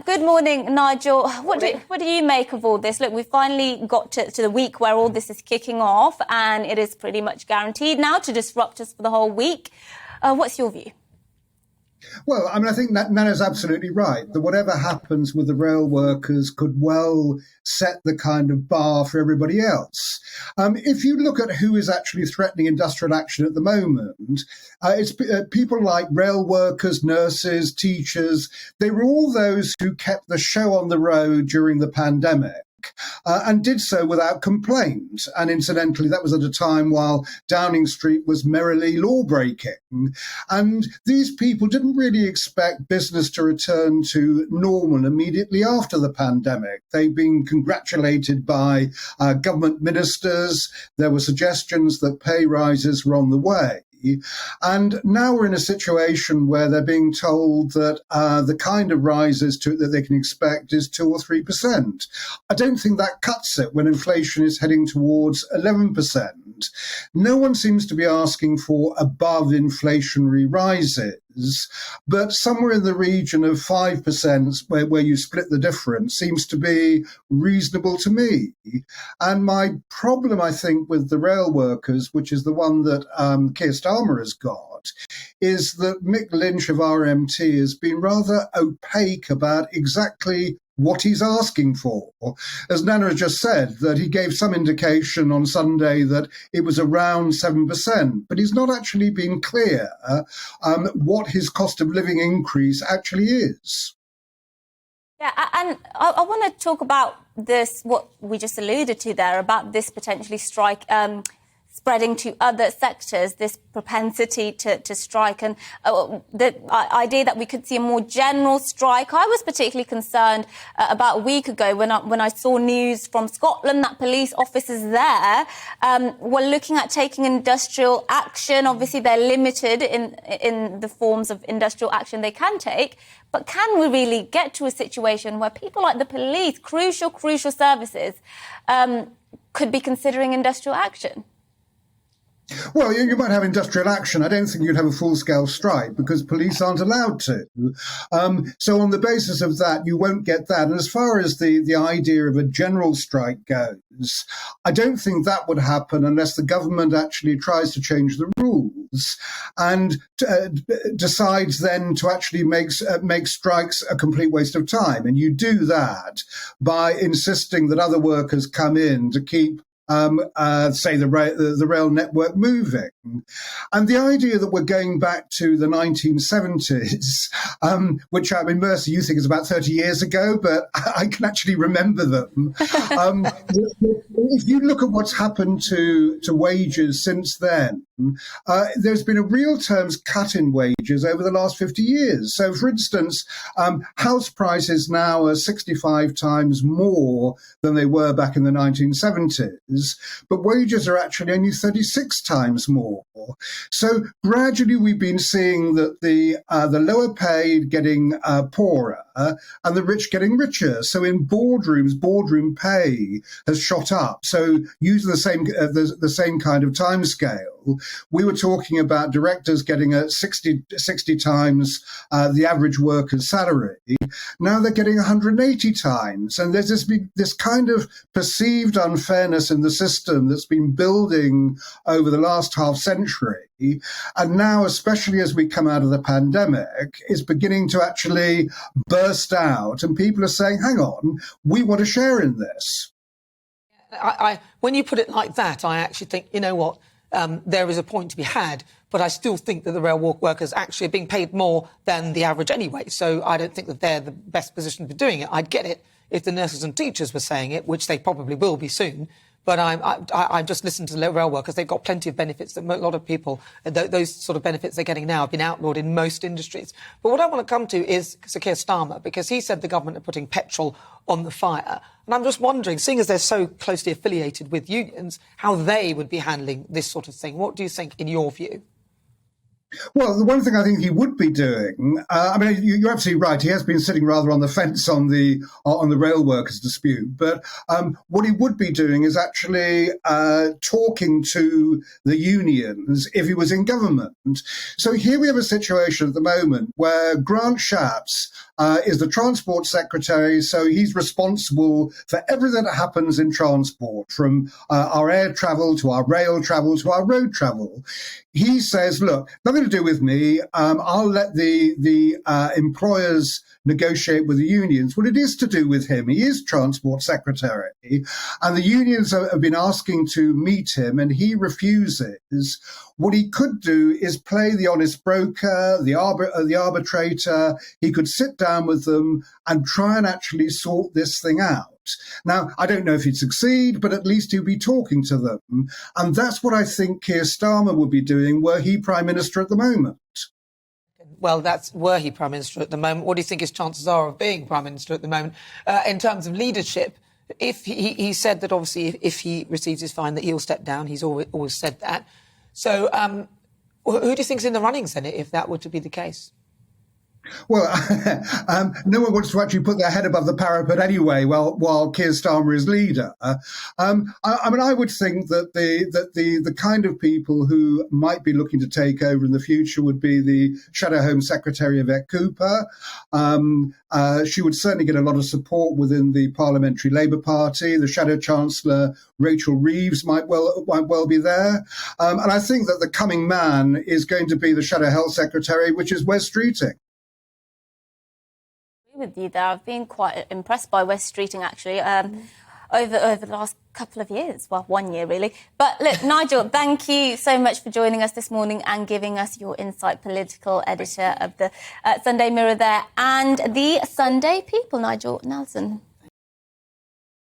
Good morning, Nigel. What do you make of all this? Look, we finally got to the week where all this is kicking off, and it is pretty much guaranteed now to disrupt us for the whole week. What's your view? Well, I think that Nana's absolutely right, that whatever happens with the rail workers could well set the kind of bar for everybody else. If you look at who is actually threatening industrial action at the moment, it's people like rail workers, nurses, teachers. They were all those who kept the show on the road during the pandemic. And did so without complaint. And incidentally, that was at a time while Downing Street was merrily law-breaking. And these people didn't really expect business to return to normal immediately after the pandemic. They've been congratulated by government ministers. There were suggestions that pay rises were on the way. And now we're in a situation where they're being told that the kind of rises that they can expect is 2 or 3%. I don't think that cuts it when inflation is heading towards 11%. No one seems to be asking for above inflationary rises, but somewhere in the region of 5%, where you split the difference, seems to be reasonable to me. And my problem, I think, with the rail workers, which is the one that Keir Starmer has got, is that Mick Lynch of RMT has been rather opaque about exactly what he's asking for. As Nana has just said, that he gave some indication on Sunday that it was around 7%, but he's not actually been clear what his cost of living increase actually is. Yeah, and I want to talk about this, what we just alluded to there, about this potentially spreading to other sectors, this propensity to strike, and the idea that we could see a more general strike. I was particularly concerned about a week ago when I saw news from Scotland that police officers there were looking at taking industrial action. Obviously, they're limited in the forms of industrial action they can take. But can we really get to a situation where people like the police, crucial services, could be considering industrial action? Well, you might have industrial action. I don't think you'd have a full-scale strike because police aren't allowed to. So on the basis of that, you won't get that. And as far as the idea of a general strike goes, I don't think that would happen unless the government actually tries to change the rules and decides then to actually make strikes a complete waste of time. And you do that by insisting that other workers come in to keep say the rail network moving. And the idea that we're going back to the 1970s, which, I mean, Mercy, you think is about 30 years ago, but I can actually remember them. If you look at what's happened to wages since then, there's been a real terms cut in wages over the last 50 years. So, for instance, house prices now are 65 times more than they were back in the 1970s. But wages are actually only 36 times more. So gradually we've been seeing that the lower paid getting poorer and the rich getting richer. So in boardrooms, boardroom pay has shot up. So using the same kind of timescale, we were talking about directors getting 60 times the average worker's salary. Now they're getting 180 times. And there's this kind of perceived unfairness in the system that's been building over the last half century. And now, especially as we come out of the pandemic, is beginning to actually burst out. And people are saying, hang on, we want to share in this. When you put it like that, I actually think, you know what, there is a point to be had. But I still think that the rail workers actually are being paid more than the average anyway. So I don't think that they're the best position for doing it. I'd get it if the nurses and teachers were saying it, which they probably will be soon. But I just listened to the rail workers. They've got plenty of benefits that a lot of people, those sort of benefits they're getting now have been outlawed in most industries. But what I want to come to is Sir Keir Starmer, because he said the government are putting petrol on the fire. And I'm just wondering, seeing as they're so closely affiliated with unions, how they would be handling this sort of thing. What do you think, in your view? Well, the one thing I think he would be doing, I mean, you're absolutely right. He has been sitting rather on the fence on the rail workers dispute. But what he would be doing is actually talking to the unions if he was in government. So here we have a situation at the moment where Grant Shapps is the transport secretary. So he's responsible for everything that happens in transport, from our air travel to our rail travel to our road travel. He says, look, nothing to do with me. I'll let the employers negotiate with the unions. Well, it is to do with him. He is transport secretary, and the unions have been asking to meet him, and he refuses. What he could do is play the honest broker, the arbitrator. He could sit down with them and try and actually sort this thing out. Now, I don't know if he'd succeed, but at least he'd be talking to them. And that's what I think Keir Starmer would be doing were he Prime Minister at the moment. Well, were he Prime Minister at the moment. What do you think his chances are of being Prime Minister at the moment? In terms of leadership, if he said that obviously if he receives his fine that he'll step down. He's always said that. So who do you think's in the running, then, if that were to be the case? Well, no one wants to actually put their head above the parapet anyway, while Keir Starmer is leader. I mean, I would think that the kind of people who might be looking to take over in the future would be the Shadow Home Secretary, Yvette Cooper. She would certainly get a lot of support within the Parliamentary Labour Party. The Shadow Chancellor, Rachel Reeves, might well be there. And I think that the coming man is going to be the Shadow Health Secretary, which is Wes Streeting. With you there. I've been quite impressed by Wes Streeting, actually, over the last couple of years. Well, 1 year, really. But look, Nigel, thank you so much for joining us this morning and giving us your insight, political editor of the Sunday Mirror there and the Sunday People, Nigel Nelson.